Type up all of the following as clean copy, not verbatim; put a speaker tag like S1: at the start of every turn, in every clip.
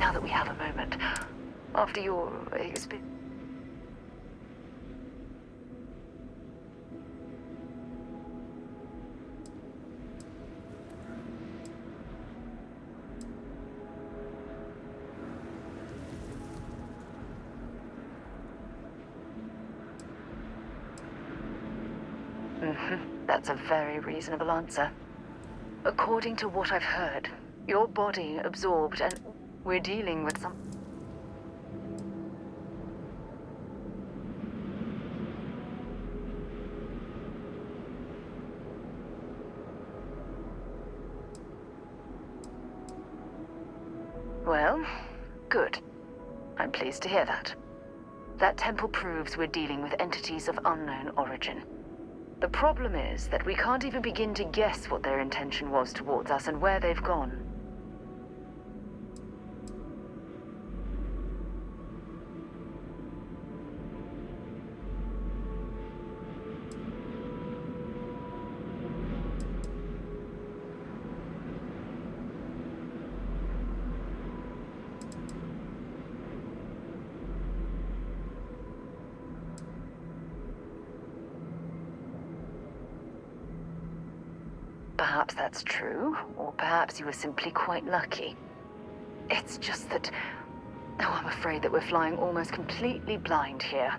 S1: now that we have a moment, after your experience... That's a very reasonable answer. According to what I've heard, your body absorbed and we're dealing with some... Well, good. I'm pleased to hear that. That temple proves we're dealing with entities of unknown origin. The problem is that we can't even begin to guess what their intention was towards us and where they've gone. Perhaps that's true, or perhaps you were simply quite lucky. It's just that... Oh, I'm afraid that we're flying almost completely blind here.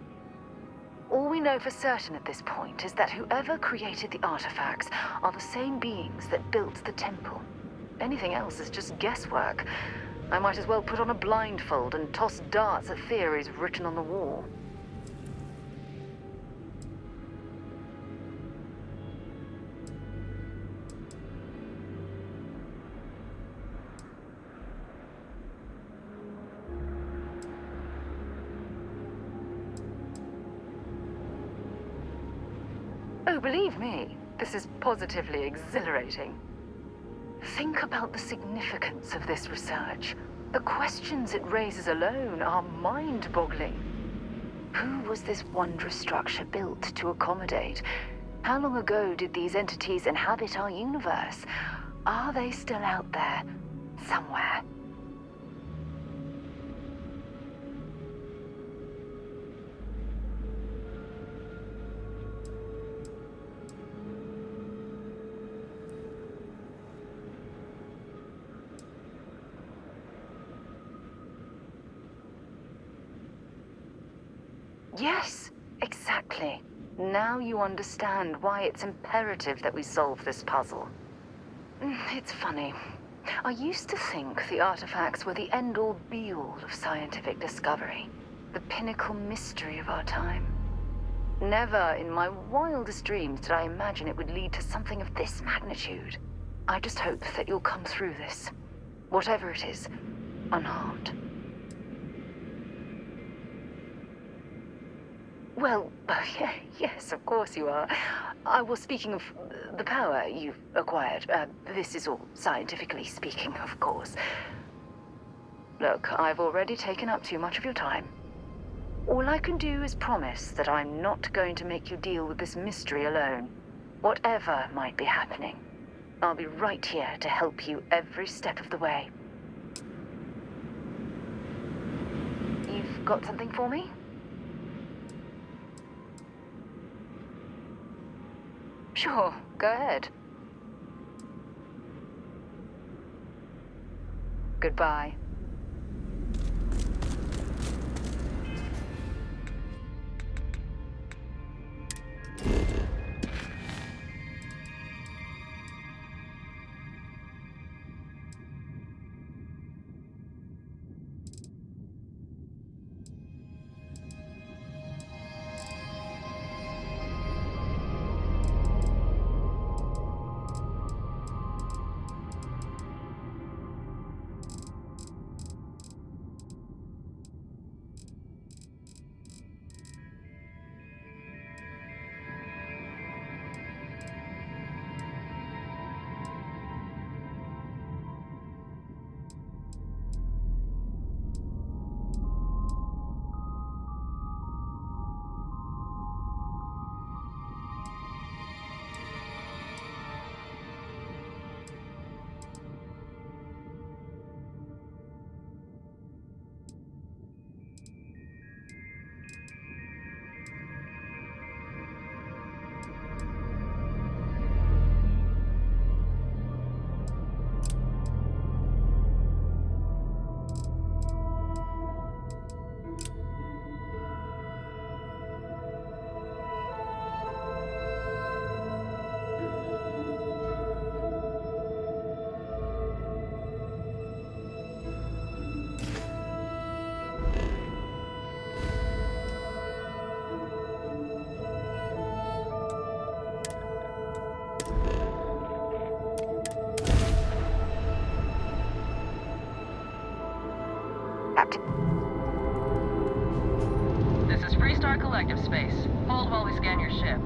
S1: All we know for certain at this point is that whoever created the artifacts are the same beings that built the temple. Anything else is just guesswork. I might as well put on a blindfold and toss darts at theories written on the wall. Oh, believe me, this is positively exhilarating. Think about the significance of this research. The questions it raises alone are mind-boggling. Who was this wondrous structure built to accommodate? How long ago did these entities inhabit our universe? Are they still out there, somewhere? Yes, exactly. Now you understand why it's imperative that we solve this puzzle. It's funny. I used to think the artifacts were the end-all be-all of scientific discovery, the pinnacle mystery of our time. Never in my wildest dreams did I imagine it would lead to something of this magnitude. I just hope that you'll come through this, whatever it is, unharmed. Well, yes, of course you are. I was speaking of the power you've acquired. This is all scientifically speaking, of course. Look, I've already taken up too much of your time. All I can do is promise that I'm not going to make you deal with this mystery alone. Whatever might be happening, I'll be right here to help you every step of the way. You've got something for me? Sure, go ahead. Goodbye. that.
S2: This is Freestar Collective Space. Hold while we scan your ship.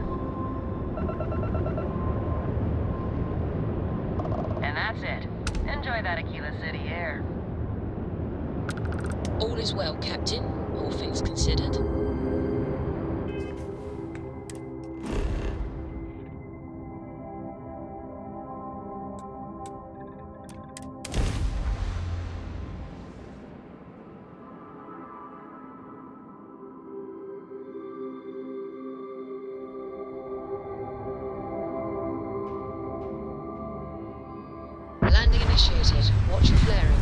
S2: And that's it. Enjoy that Aquila City air.
S3: All is well, Captain, all things considered. Landing initiated. Watch for flaring.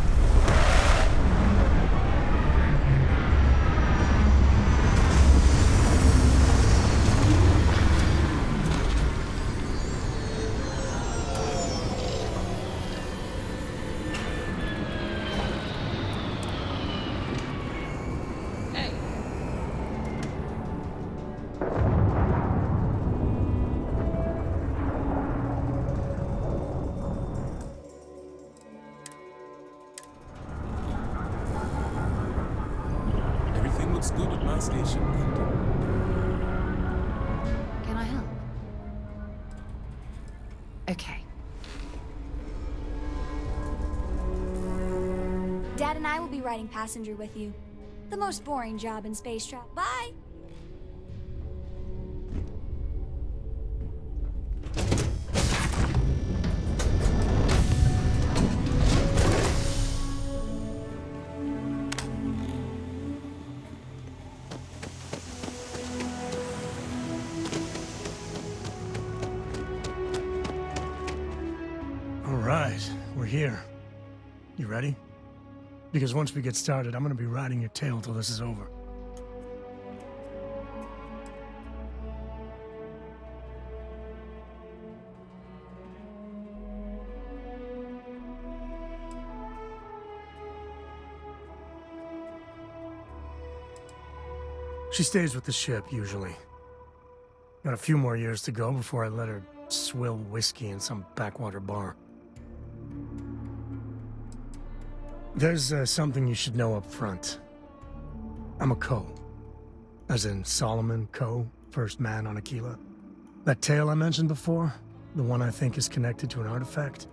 S3: Hey.
S4: Everything looks good at my station, Captain.
S1: Can I help? Okay.
S5: Dad and I will be riding passenger with you. The most boring job in space travel. Bye!
S6: All right, we're here. You ready? Because once we get started, I'm gonna be riding your tail till this is over. She stays with the ship, usually. Got a few more years to go before I let her swill whiskey in some backwater bar. There's something you should know up front. I'm a Co. As in Solomon Co., first man on Aquila. That tale I mentioned before, the one I think is connected to an artifact,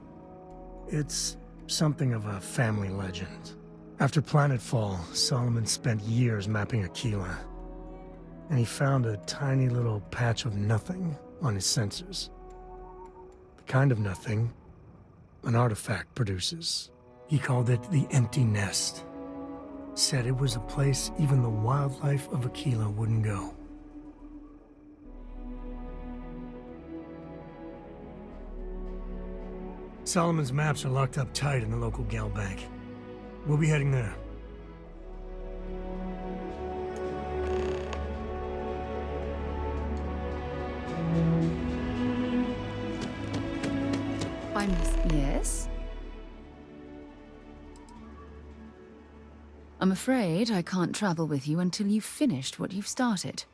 S6: it's something of a family legend. After planetfall, Solomon spent years mapping Aquila, and he found a tiny little patch of nothing on his sensors. The kind of nothing an artifact produces. He called it the Empty Nest. Said it was a place even the wildlife of Aquila wouldn't go. Solomon's maps are locked up tight in the local gal bank. We'll be heading there.
S1: Yes? I'm afraid I can't travel with you until you've finished what you've started.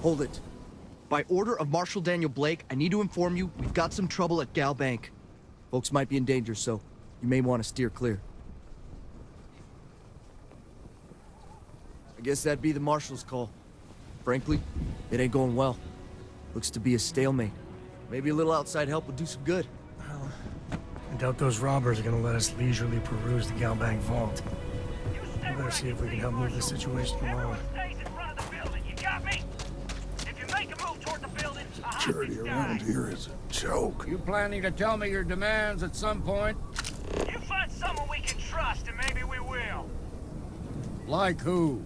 S7: Hold it. By order of Marshal Daniel Blake, I need to inform you we've got some trouble at Gal Bank. Folks might be in danger, so you may want to steer clear. I guess that'd be the Marshal's call. Frankly, it ain't going well. Looks to be a stalemate. Maybe a little outside help would do some good.
S6: Well, I doubt those robbers are gonna let us leisurely peruse the gal bank vault. We better see if we can help move the situation along.
S4: Security around here is a joke.
S8: You planning to tell me your demands at some point?
S9: You find someone we can trust, and maybe we will.
S8: Like who?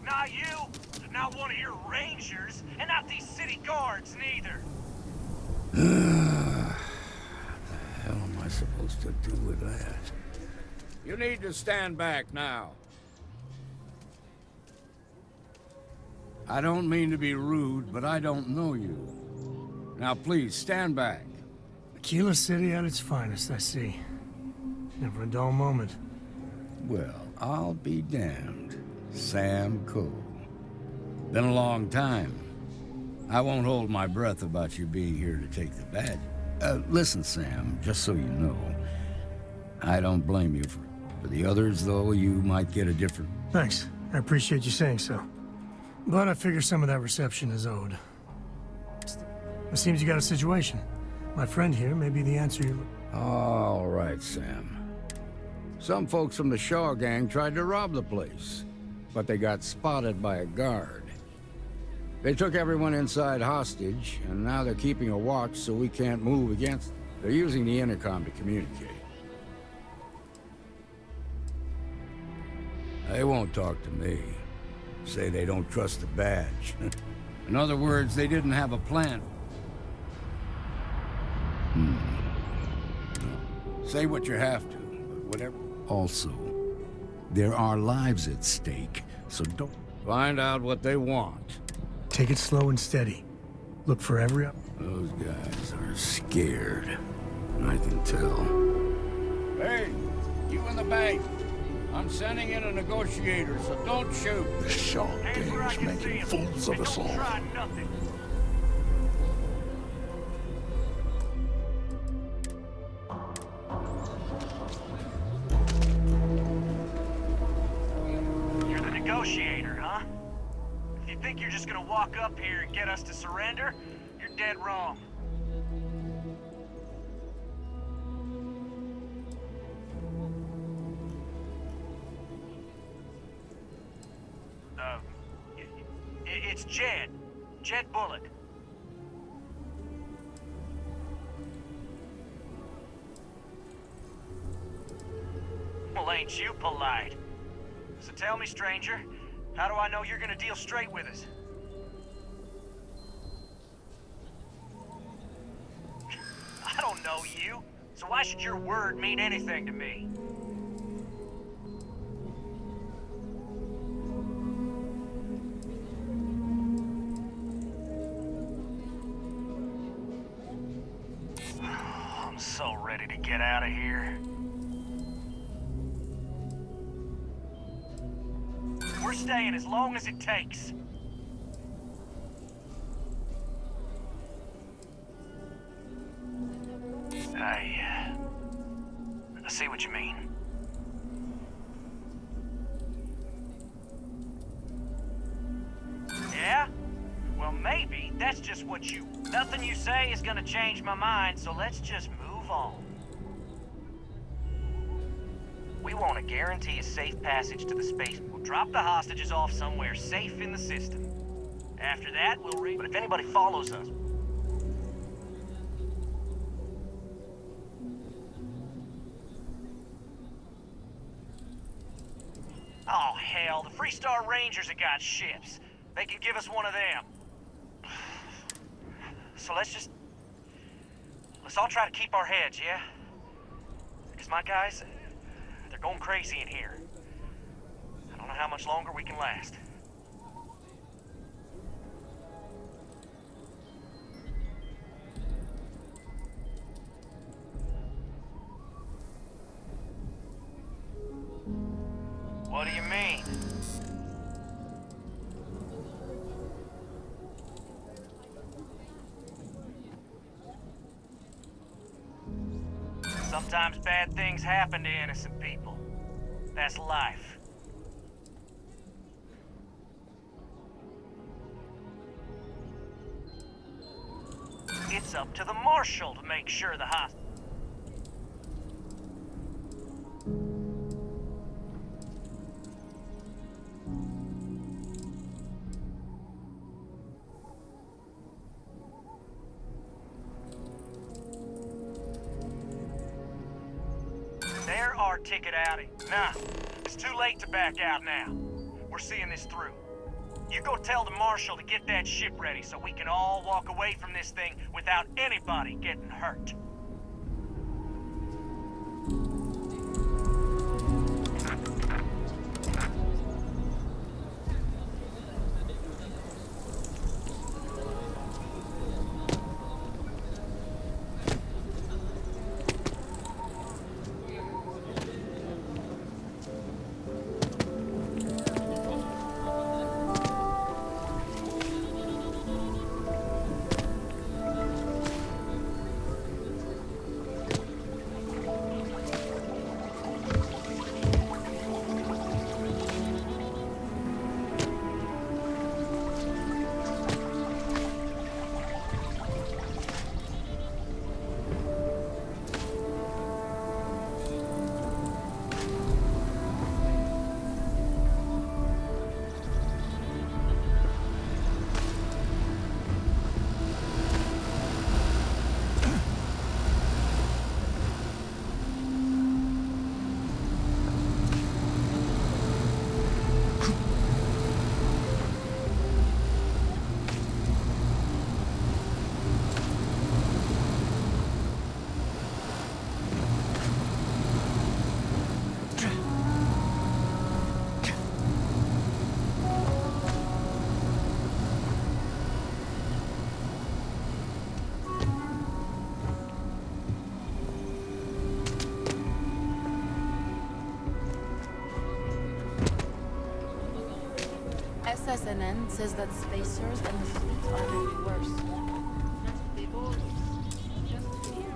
S9: Not you, not one of your rangers, and not these city guards, neither.
S8: The hell am I supposed to do with that? You need to stand back now. I don't mean to be rude, but I don't know you. Now please, stand back.
S6: Aquila City at its finest, I see. Never a dull moment.
S8: Well, I'll be damned. Sam Coe. Been a long time. I won't hold my breath about you being here to take the badge. Listen, Sam, just so you know, I don't blame you for the others, though. You might get a different...
S6: Thanks. I appreciate you saying so. But I figure some of that reception is owed. It seems you got a situation. My friend here may be the answer you...
S8: All right, Sam. Some folks from the Shaw gang tried to rob the place, but they got spotted by a guard. They took everyone inside hostage, and now they're keeping a watch so we can't move against them. They're using the intercom to communicate. They won't talk to me. Say they don't trust the badge. In other words, they didn't have a plan. Say what you have to, but whatever. Also, there are lives at stake, so don't find out what they want.
S6: Take it slow and steady. Look for every...
S8: Those guys are scared. I can tell. Hey, you in the bank. I'm sending in a negotiator, so don't shoot.
S4: The Shaw gang's making fools of us all.
S9: Try nothing. You're the negotiator, huh? If you think you're just gonna walk up here and get us to surrender, you're dead wrong. It's Jed. Jed Bullock. Well, ain't you polite? So tell me, stranger, how do I know you're gonna deal straight with us? I don't know you, so why should your word mean anything to me? I'm so ready to get out of here. We're staying as long as it takes. I see what you mean. Yeah? Well, maybe that's just what you... Nothing you say is gonna change my mind, so let's just move on. We want to guarantee a safe passage to the space. We'll drop the hostages off somewhere safe in the system. After that, we'll But if anybody follows us... Oh, hell, the Freestar Rangers have got ships. They can give us one of them. So let's all try to keep our heads, yeah? Because my guys, they're going crazy in here. I don't know how much longer we can last. What do you mean? Sometimes bad things happen to innocent people. That's life. It's up to the Marshal to make sure the hostage... There our ticket outing. Nah, it's too late to back out now. We're seeing this through. You go tell the Marshal to get that ship ready so we can all walk away from this thing without anybody getting hurt.
S10: SNN says that spacers and the fleet are getting worse. They've always just fear.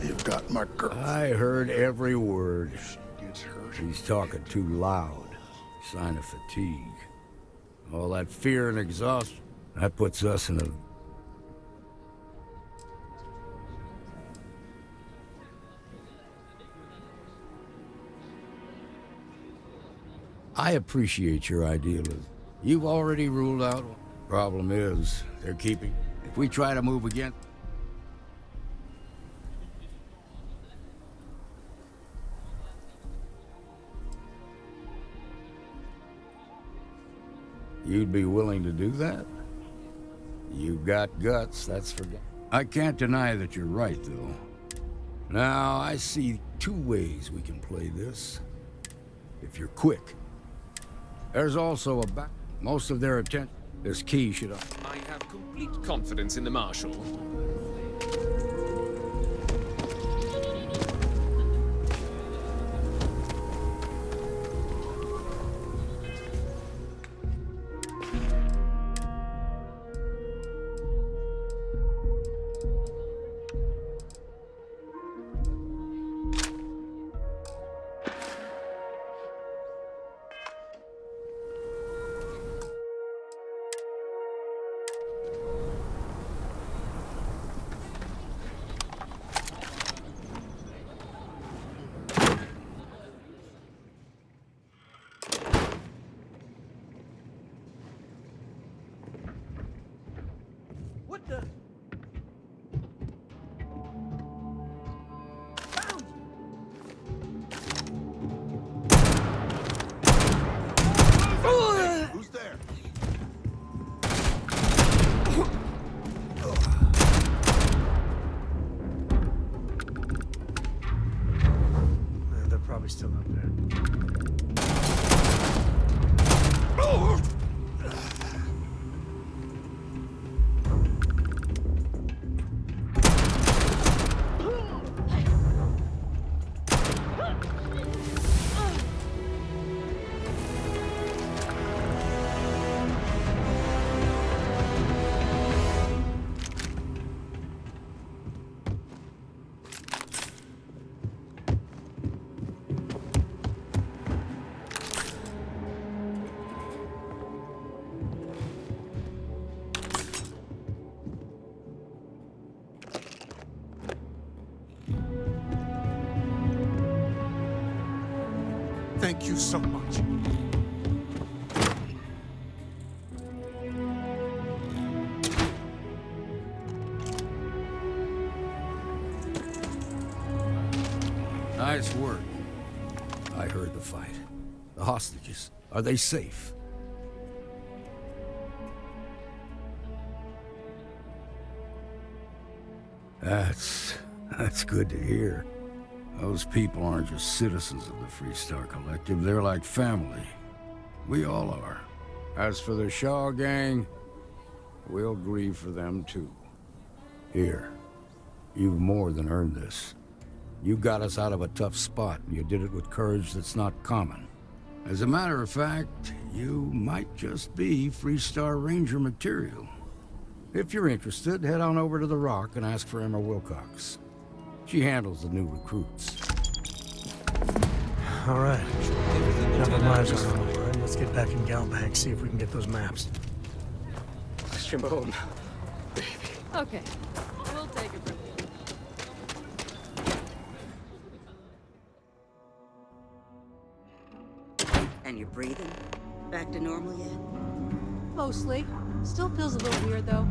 S4: You've got my girl.
S8: I heard every word.
S4: Gets hurt.
S8: He's talking too loud. Sign of fatigue. All that fear and exhaustion, that puts us in a... I appreciate your idealism. You've already ruled out. Problem is, they're keeping... If we try to move again... You'd be willing to do that? You've got guts, that's for... I can't deny that you're right, though. Now, I see two ways we can play this. If you're quick. There's also a back... Most of their attention... This key should...
S11: I have complete confidence in the Marshal.
S7: What the?
S4: Who's there?
S6: They're probably still up there.
S4: Thank you so much.
S8: Nice work. I heard the fight. The hostages, are they safe? That's good to hear. Those people aren't just citizens of the Freestar Collective, they're like family. We all are. As for the Shaw gang, we'll grieve for them too. Here, you've more than earned this. You got us out of a tough spot, and you did it with courage that's not common. As a matter of fact, you might just be Freestar Ranger material. If you're interested, head on over to the Rock and ask for Emma Wilcox. She handles the new recruits.
S6: All right. Now the lives are on the line. Let's get back in Galbank, see if we can get those maps.
S11: Shimon.
S10: Okay, we'll take it from here.
S12: And you're breathing? Back to normal yet?
S10: Mostly. Still feels a little weird, though.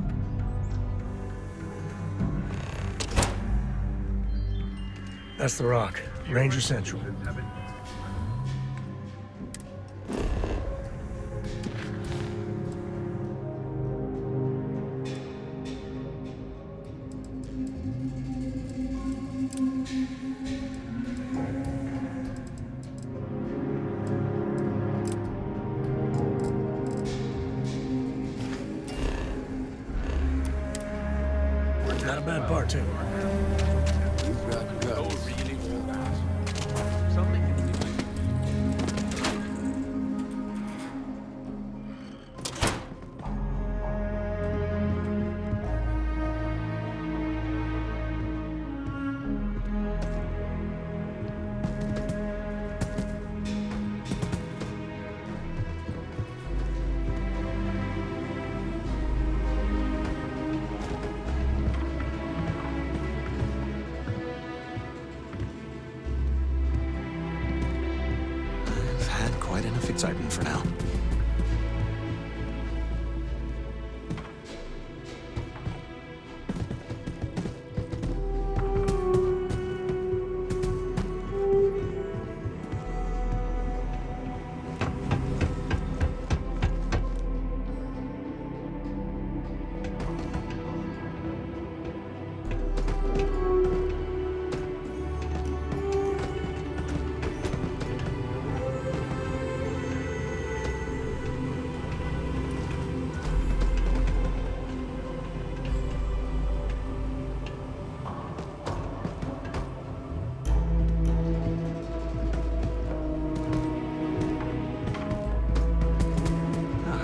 S6: That's the Rock. Ranger Central. Not a bad part, too.
S8: You've got guts.
S13: I've had quite enough excitement for now.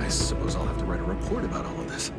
S13: I suppose I'll have to write a report about all of this.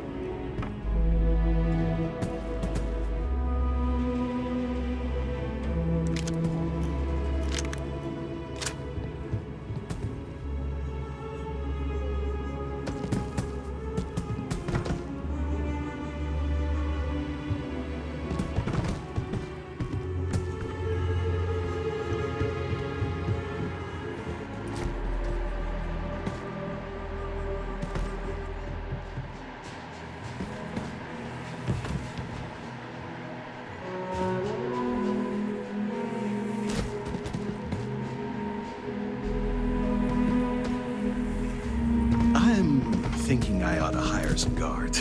S13: I'm thinking I ought to hire some guards.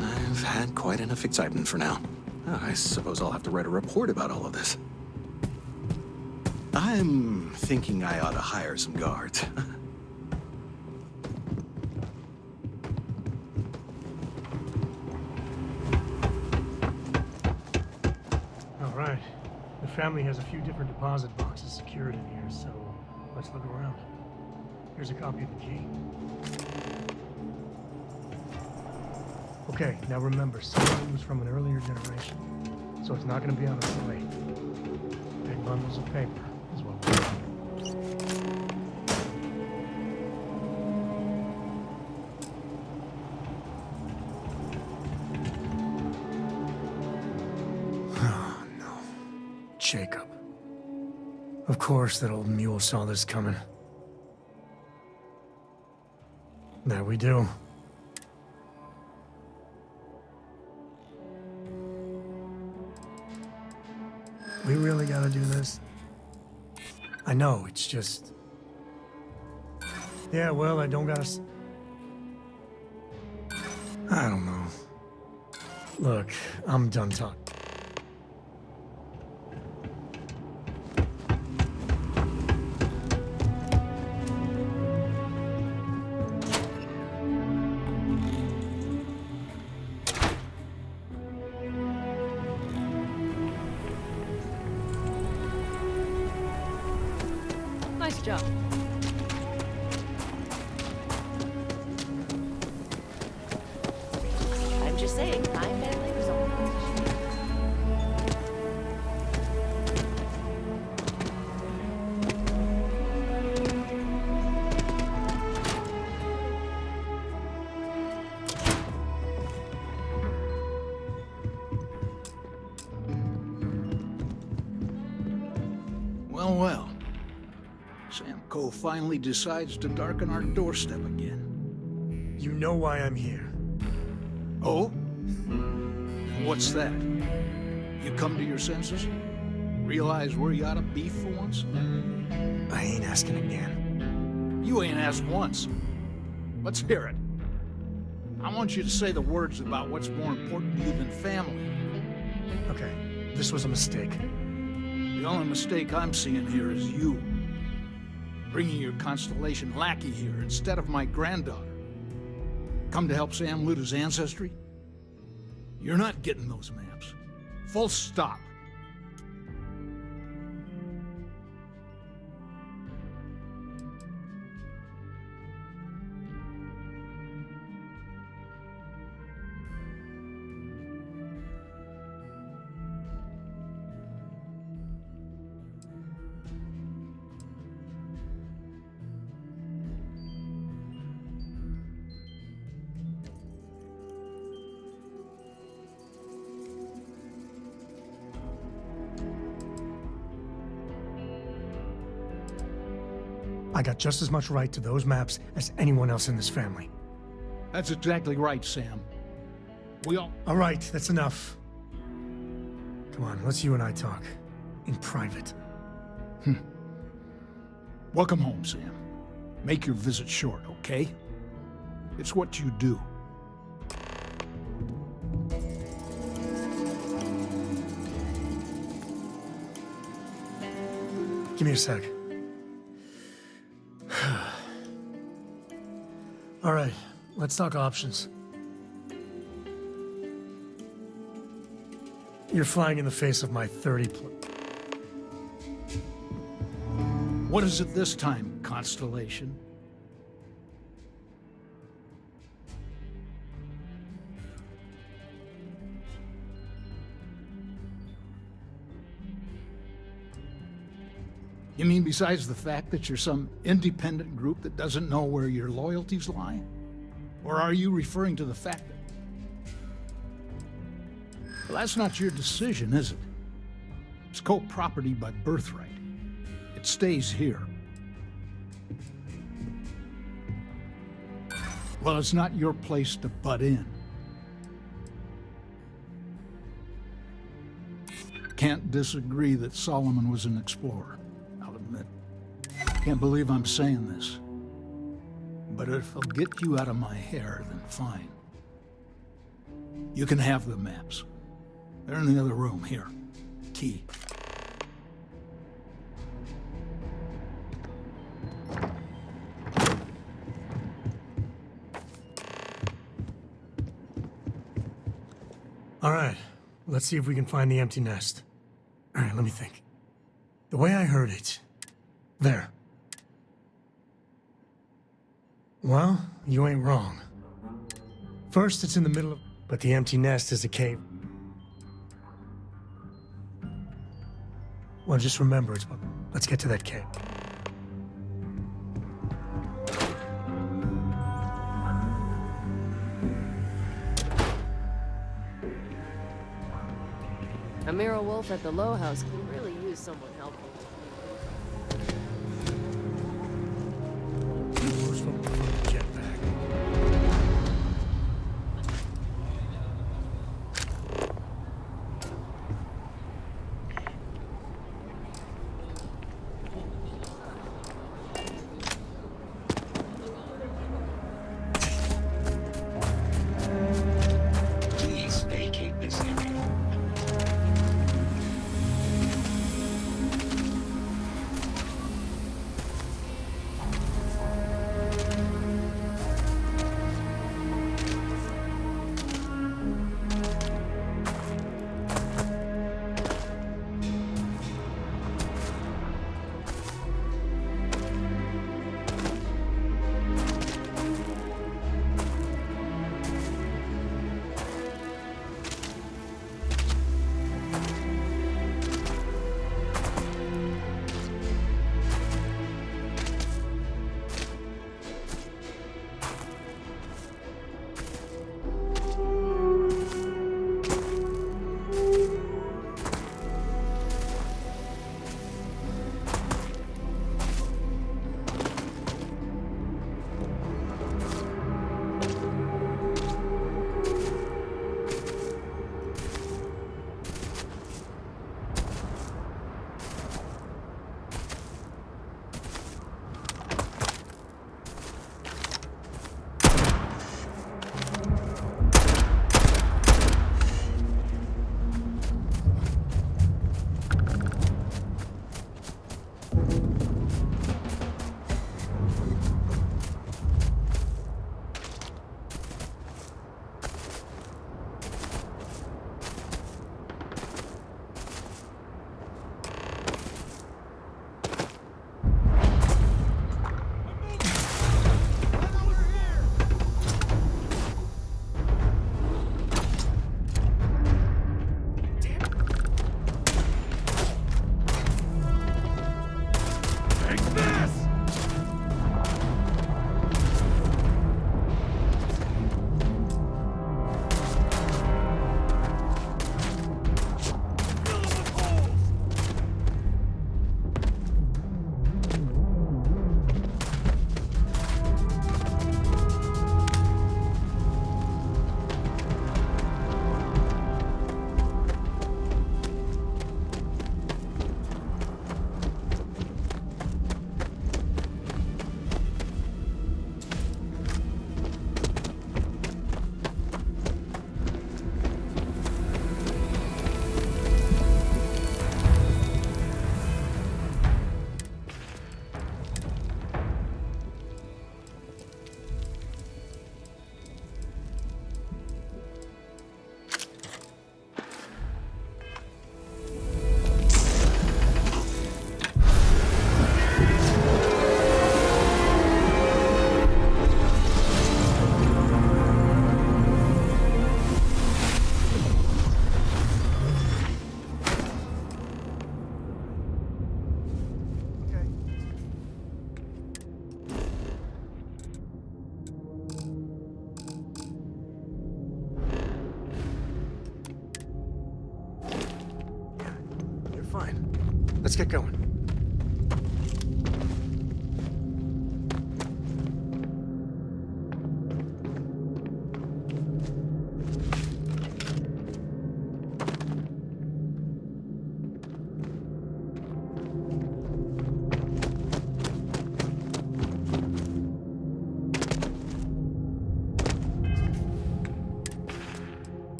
S13: I've had quite enough excitement for now. I suppose I'll have to write a report about all of this. I'm thinking I ought to hire some guards.
S6: All right. The family has a few different deposit boxes secured in here, so let's look around. Here's a copy of the key. Okay, now remember, some of it was from an earlier generation, so it's not going to be on a slate. Big bundles of paper is what we're doing. Oh, no. Jacob. Of course that old mule saw this coming. There we do. We really gotta do this? I know, it's just... Yeah, well, I don't gotta... I don't know. Look, I'm done talking.
S10: Nice job.
S14: I'm just saying, my family was on
S15: Well, well. Sam Coe finally decides to darken our doorstep again.
S6: You know why I'm here.
S15: Oh? And what's that? You come to your senses? Realize where you ought to be for once?
S6: I ain't asking again.
S15: You ain't asked once. Let's hear it. I want you to say the words about what's more important to you than family.
S6: Okay, this was a mistake.
S15: The only mistake I'm seeing here is you. Bringing your Constellation lackey here instead of my granddaughter. Come to help Sam loot his ancestry? You're not getting those maps. Full stop.
S6: I got just as much right to those maps as anyone else in this family.
S15: That's exactly right, Sam. We all...
S6: All right, that's enough. Come on, let's you and I talk. In private.
S15: Welcome home, Sam. Make your visit short, okay? It's what you do.
S6: Give me a sec. All right, let's talk options. You're flying in the face of my 30
S15: What is it this time, Constellation? You mean besides the fact that you're some independent group that doesn't know where your loyalties lie? Or are you referring to the fact that... Well, that's not your decision, is it? It's co-property by birthright. It stays here. Well, it's not your place to butt in. Can't disagree that Solomon was an explorer. I'll admit. Can't believe I'm saying this. But if I'll get you out of my hair, then fine. You can have the maps. They're in the other room, here. Key.
S6: All right, let's see if we can find the empty nest. All right, let me think. The way I heard it... There. Well, you ain't wrong. First, it's in the middle of... But the empty nest is a cave. Well, just remember, it's... Let's get to that cave.
S10: Amira Wolf at the Low House can really use someone helpful.
S16: Please vacate this area.
S6: Let's get going.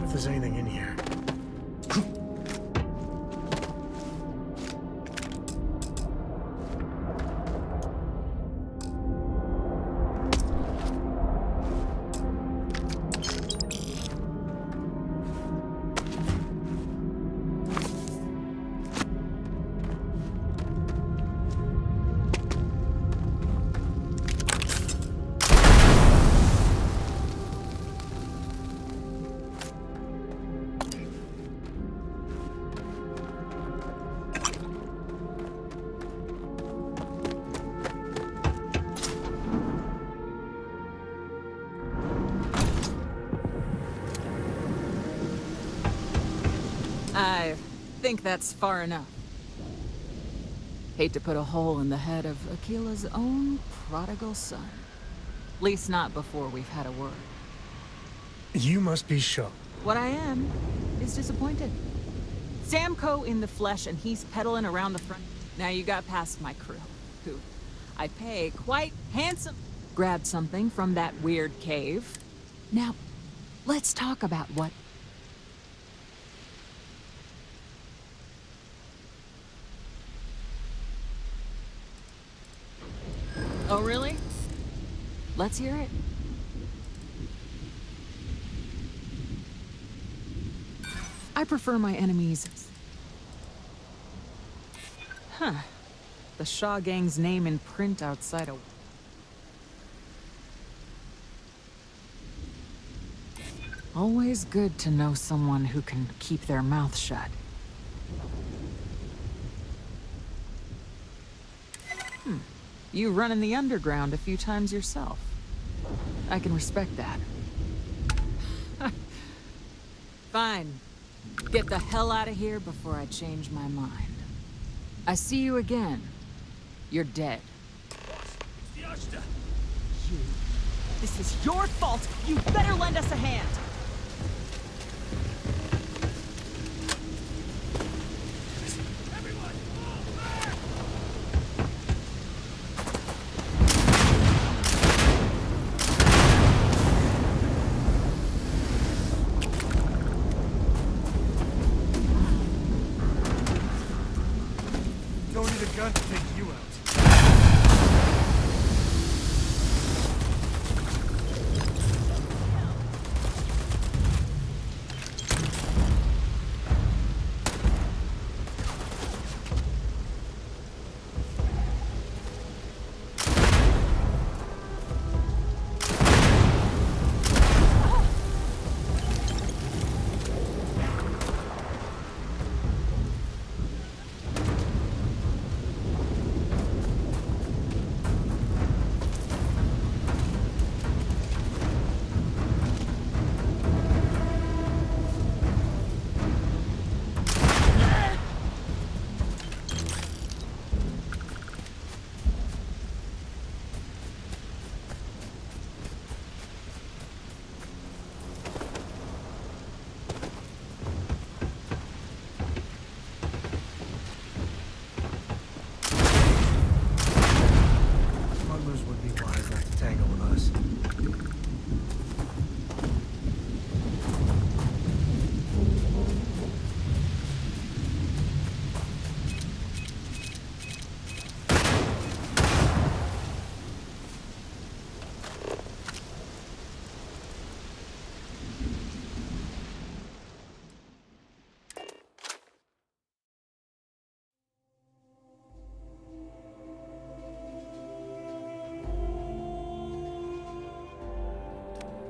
S6: There's anything in here.
S16: I think that's far enough. Hate to put a hole in the head of Akila's own prodigal son. Least not before we've had a word.
S6: You must be shocked.
S16: What I am is disappointed. Samco in the flesh and he's peddling around the front. Now you got past my crew, who I pay quite handsome. Grabbed something from that weird cave. Now, let's talk about what... Oh, really? Let's hear it. I prefer my enemies. Huh. The Shaw Gang's name in print outside of... Always good to know someone who can keep their mouth shut. You run in the underground a few times yourself. I can respect that. Fine. Get the hell out of here before I change my mind. I see you again. You're dead. You. This is your fault. You better lend us a hand.
S6: Don't need a gun to take you out.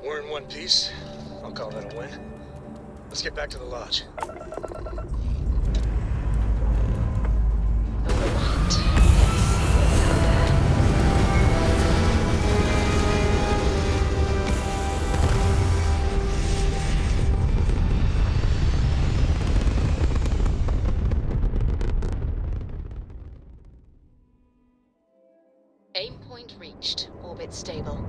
S6: we're in one piece. I'll call that a win. Let's get back to the lodge.
S3: Aim point reached. Orbit stable.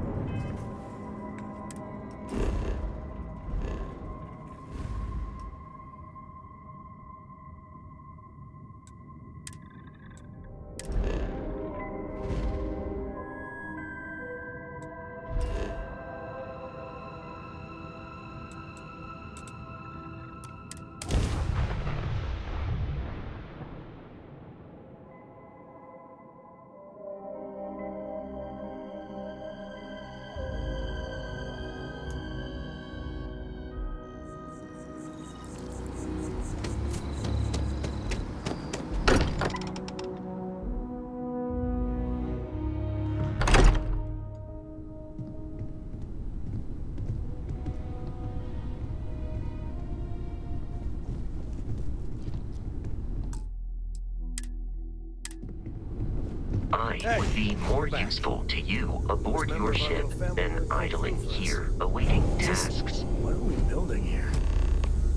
S17: I would be more useful to you aboard your ship than idling here, awaiting tasks.
S6: What are we building here?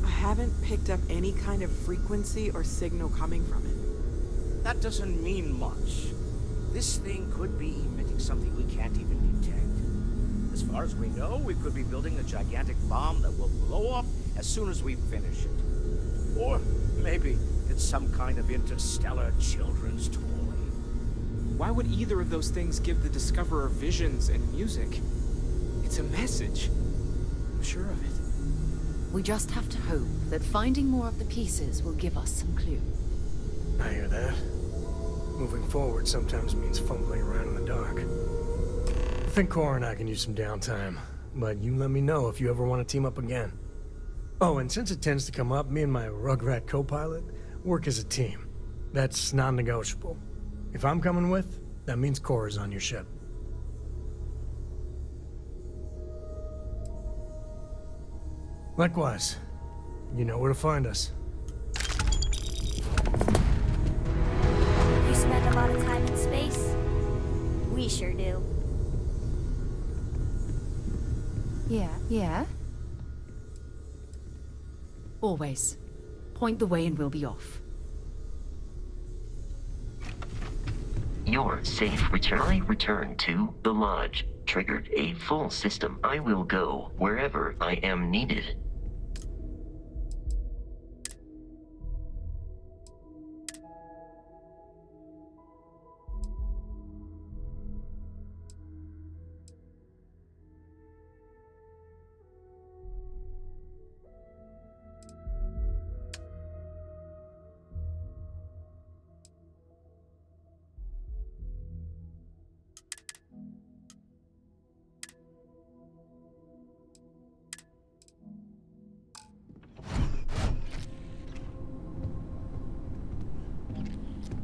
S18: I haven't picked up any kind of frequency or signal coming from it.
S19: That doesn't mean much. This thing could be emitting something we can't even detect. As far as we know, we could be building a gigantic bomb that will blow up as soon as we finish it. Or maybe it's some kind of interstellar children's toy.
S11: Why would either of those things give the Discoverer visions and music? It's a message. I'm sure of it.
S1: We just have to hope that finding more of the pieces will give us some clue.
S6: I hear that. Moving forward sometimes means fumbling around in the dark. I think Cora and I can use some downtime, but you let me know if you ever want to team up again. Oh, and since it tends to come up, me and my Rugrat co-pilot work as a team. That's non-negotiable. If I'm coming with, that means Cora's on your ship. Likewise, you know where to find us.
S5: You spend a lot of time in space? We sure do.
S1: Yeah? Always. Point the way and we'll be off.
S17: Your safe return. I return to the lodge. Triggered a full system. I will go wherever I am needed.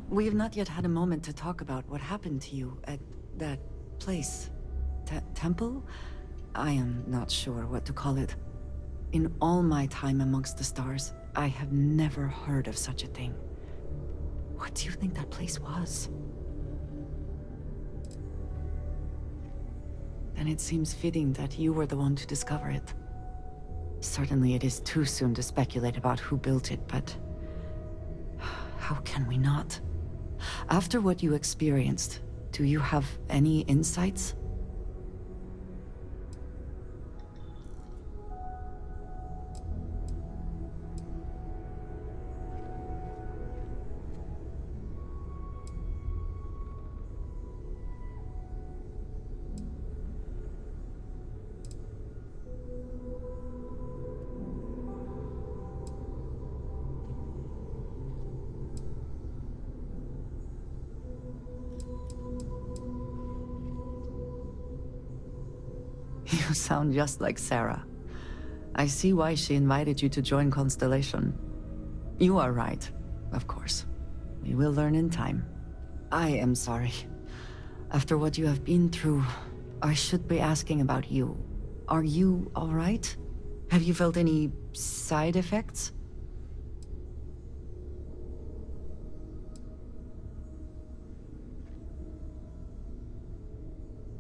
S20: We have not yet had a moment to talk about what happened to you at that place. Temple? I am not sure what to call it. In all my time amongst the stars, I have never heard of such a thing. What do you think that place was? Then it seems fitting that you were the one to discover it. Certainly it is too soon to speculate about who built it, but how can we not? After what you experienced, do you have any insights? You sound just like Sarah. I see why she invited you to join Constellation. You are right, of course. We will learn in time. I am sorry. After what you have been through, I should be asking about you. Are you alright? Have you felt any side effects?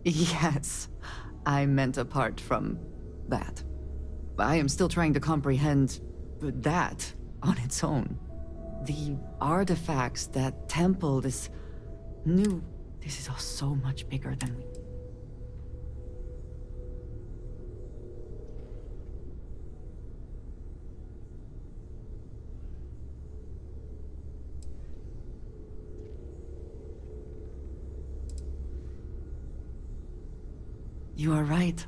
S20: Yes, I meant apart from that. I am still trying to comprehend that on its own. The artifacts, that temple, this new... This is all so much bigger than we... You are right.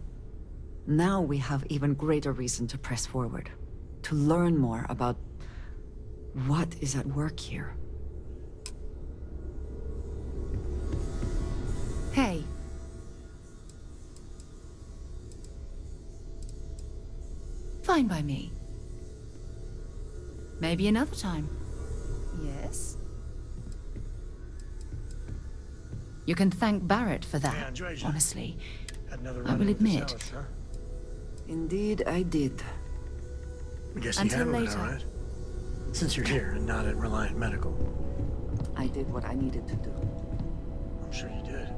S20: Now we have even greater reason to press forward. To learn more about what is at work here.
S1: Hey. Fine by me. Maybe another time. Yes? You can thank Barrett for that, honestly. I will admit.
S20: Indeed, I did.
S6: I guess you
S1: Until
S6: handled it
S1: later.
S6: all right. Since you're here and not at Reliant Medical.
S20: I did what I needed to do.
S6: I'm sure you did.